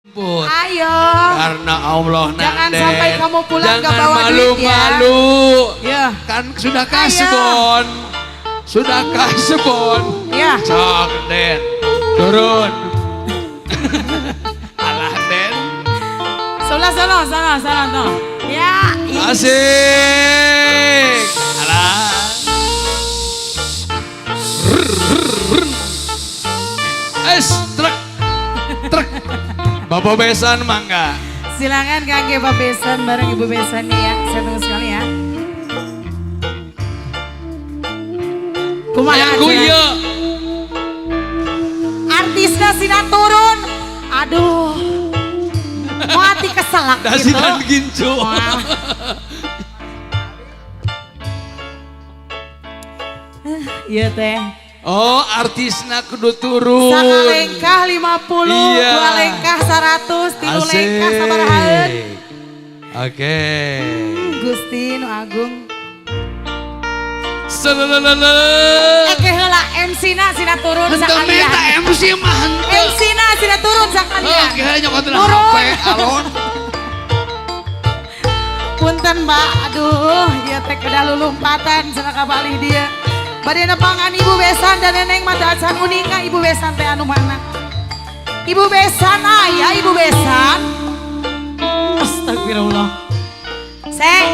Put. Ayo. Karena Allah Jangan Nanden. sampai kamu pulang Jangan gak bawa duit ya. malu-malu. Ya. Kan sudah Ayo. kasbon. Sudah kasbon. Ya. Sok Den. Turun. Alah Den. Sana tuh. Ya. Asik. Alah. Truk. Truk. Bapak besan mangga. Silakan kakek Pak Besan bareng Ibu Besan nih ya. Saya tunggu sekali ya. Kumaha Ayang kuya. artisnya sina turun. Aduh. Mau hati keselak gitu. Dasinan gincu. Wah. Iya teh. Oh, artisna kudu turun. Saka lengkah 50, Iya. 2 lengkah 100, 3 Asik. lengkah sabarahaeun. Oke. Gusti nu agung. Selelelele. Heula MC-na sina turun Henteu sakalian. meta MC mah henteu. MC-na sina turun sakalian. Oke, nyokotin Turun. HP alon. Punten Mbak, aduh, ieu teh kedah lulumpatan cenah ka balih dia. Bade nepangan Ibu Besan dan Neneng mata acan unika Ibu Besan teh anu mana? Ibu Besan aya Ibu Besan. Astagfirullah. Seng,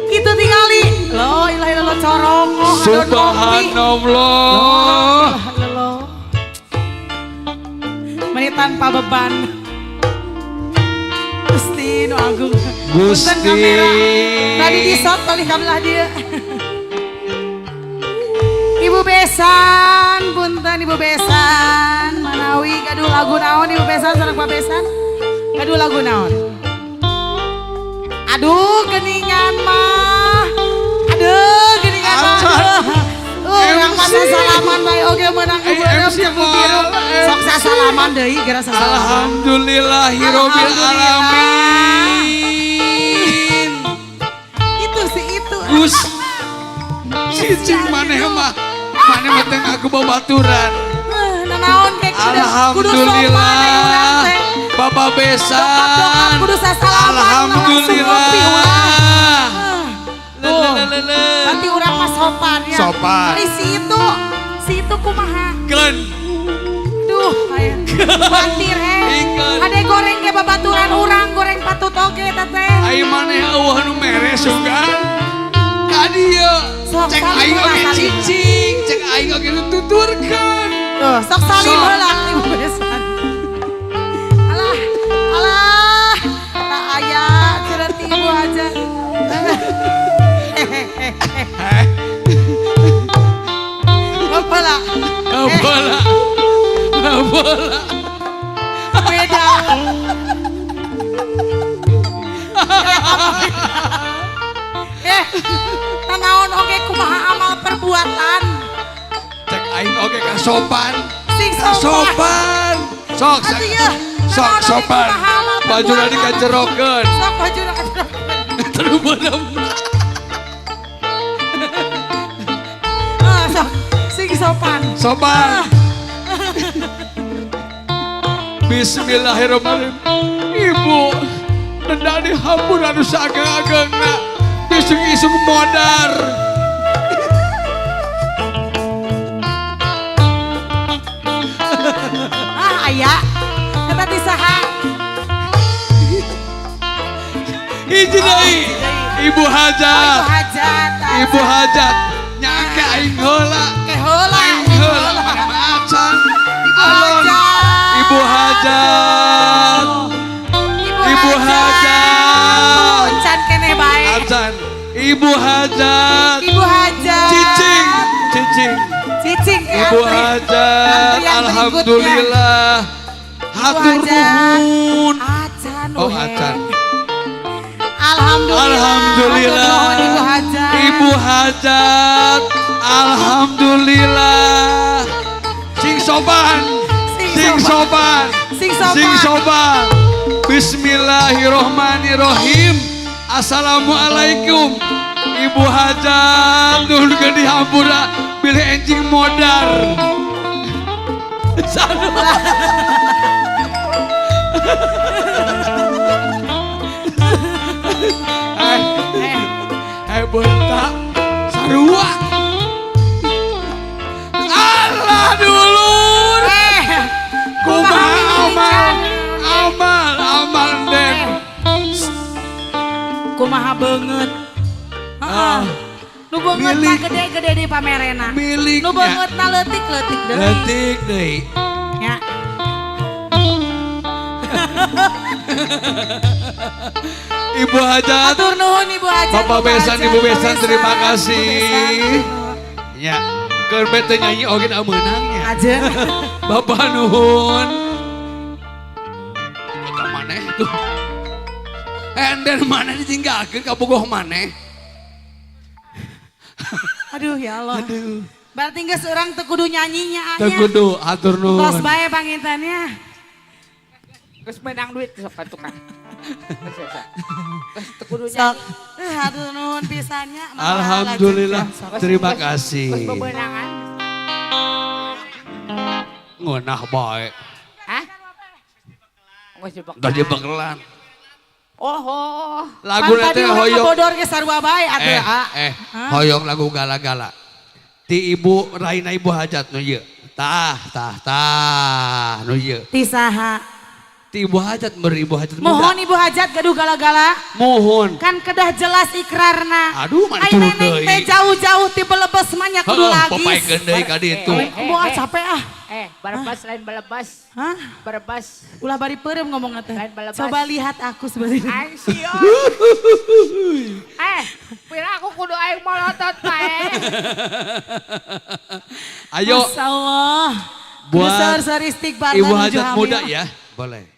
itu tingali. Lo ilah ilah corong. Oh, Subhanallah. Subhanallah. Meni tanpa beban. Gusti nu agung. Gusti. Punten kamera. Tadi disot kali kabelah dia. Ibu Besan, punten Ibu Besan. Manawi gaduh lagu naon Ibu Besan sareng Pak Besan? Gaduh lagu naon? Aduh geningan mah. Aduh geningan mah. Urang masa salaman bae oge meunang ku beureup MC jeung biru. Sok sasalaman deui geura sasalaman. Alhamdulillahirabbil alamin. Itu sih itu. Gus. Cicing maneh mah. Maneh mah teh aku babaturan. Nanaon kek Alhamdulillah. Bapak Besan. kudu sasalaman. Alhamdulillah. Lelelelele. Berarti urang mah sopan ya. Sopan. Ari si itu kumaha? Keren. Duh, aya. Batir Ikeun. Ade goreng ge babaturan urang goreng patut oge teteh. Ai maneh eueuh nu mere sugan. Ka dieu. Sok Cek salim aing heula, oge salim. cicing, cek aing oge nu tuturkeun. Tuh, sok salim Sok. heula Ibu Besan. Alah, tak aya curhat ibu aja. Ngapala? Bola. Bola. Beda. Tanaon oge kumaha amal perbuatan. Cek aing oge ka sopan. Sing Ka sopan. Sok Atuh ya, sok naon oge sopan. kumaha amal Bajuna perbuatan. dikacerokeun. Sok bajuna kacerokeun. Terus benem. Sok sing sopan. Sopan. Bismillahirrahmanirrahim. Ibu, nenda dihampur anu saageng-agengna. Isung-isung modar. Aya. Eta ti saha? Hiji deui. Ibu hajat. Hajat. Ibu hajat. Nyangke aing heula. Ke heula. Aing heula mana macan. Alon. Hajat. Ibu hajat. Ibu hajat. Can kene bae. Acan. Ibu hajat. Ibu hajat. Cicing. Cicing. Cicing. Ibu antri. hajat. Antrian Alhamdulillah. Hatur hajat. nuhun. Acan. Oh, weh. acan. Alhamdulillah. Alhamdulillah. Hatur nuhun, Ibu hajat. Ibu hajat. Alhamdulillah. Sing sopan. Sing sopan. Sing sopan. Sing sopan. Bismillahirrohmanirrohim. Assalamualaikum. Ibu hajat. Nuhun ke dihampura. Pilih enjing modar. bentak sarua. Allah dulur. Kumaha amal Den. Kumaha beungeut. Heeh. Nu beungeut mah gede-gede di pamerena. Miliknya. Nu beungeutna leutik-leutik deui. Letik deui. Ya. Ibu Hajat. Atur nuhun Ibu Hajat. Bapak Besan, Ibu Besan, terima kasih. Besan. Ya, keur bete nyanyi oge da meunangnya. Aja. Bapak nuhun. Ka maneh tuh. Enden maneh ditinggalkeun ka bogoh maneh. Aduh ya Allah. Aduh. Berarti geus urang teu kudu nyanyinya Teu anya. kudu atur Tos nuhun. bae pangintannya. Geus menang duit sok ka tukang. Geus teu kudu Sok. nyanyi. Aduh nuhun pisannya. Alhamdulillah. Terima Geus kasih. bebenangan. Ngeunah bae. Hah? Geus dibekal. Da dibekelan. Oh. Lagu nanti hoyong. Bodor ge sarua bae atuh. Hoyong lagu gala-gala. Ti Ibu Raina Ibu Hajat nu ieu. Tah nu ieu. Ti saha? Ti Ibu Hajat beri Ibu Hajat Mohon muda. Ibu Hajat gaduh gala-gala. Mohon. Kan kedah jelas ikrarna. Aduh, mana Ai turun neneng deui. teh jauh-jauh ti belebes mah nya kudu Heeh, lagi. papaikeun deui ka ditu. Moal capek ah. Barbas lain balebas. Hah? Barbas Ulah bari peureum ngomong teh. Lain balebas. Coba lihat aku sebenarnya. aing sioy. Pira aku kudu aing molotot bae. Ayo Masya Allah. buat Besar istighfar Ibu menuju Hajat hamil. muda ya. Boleh.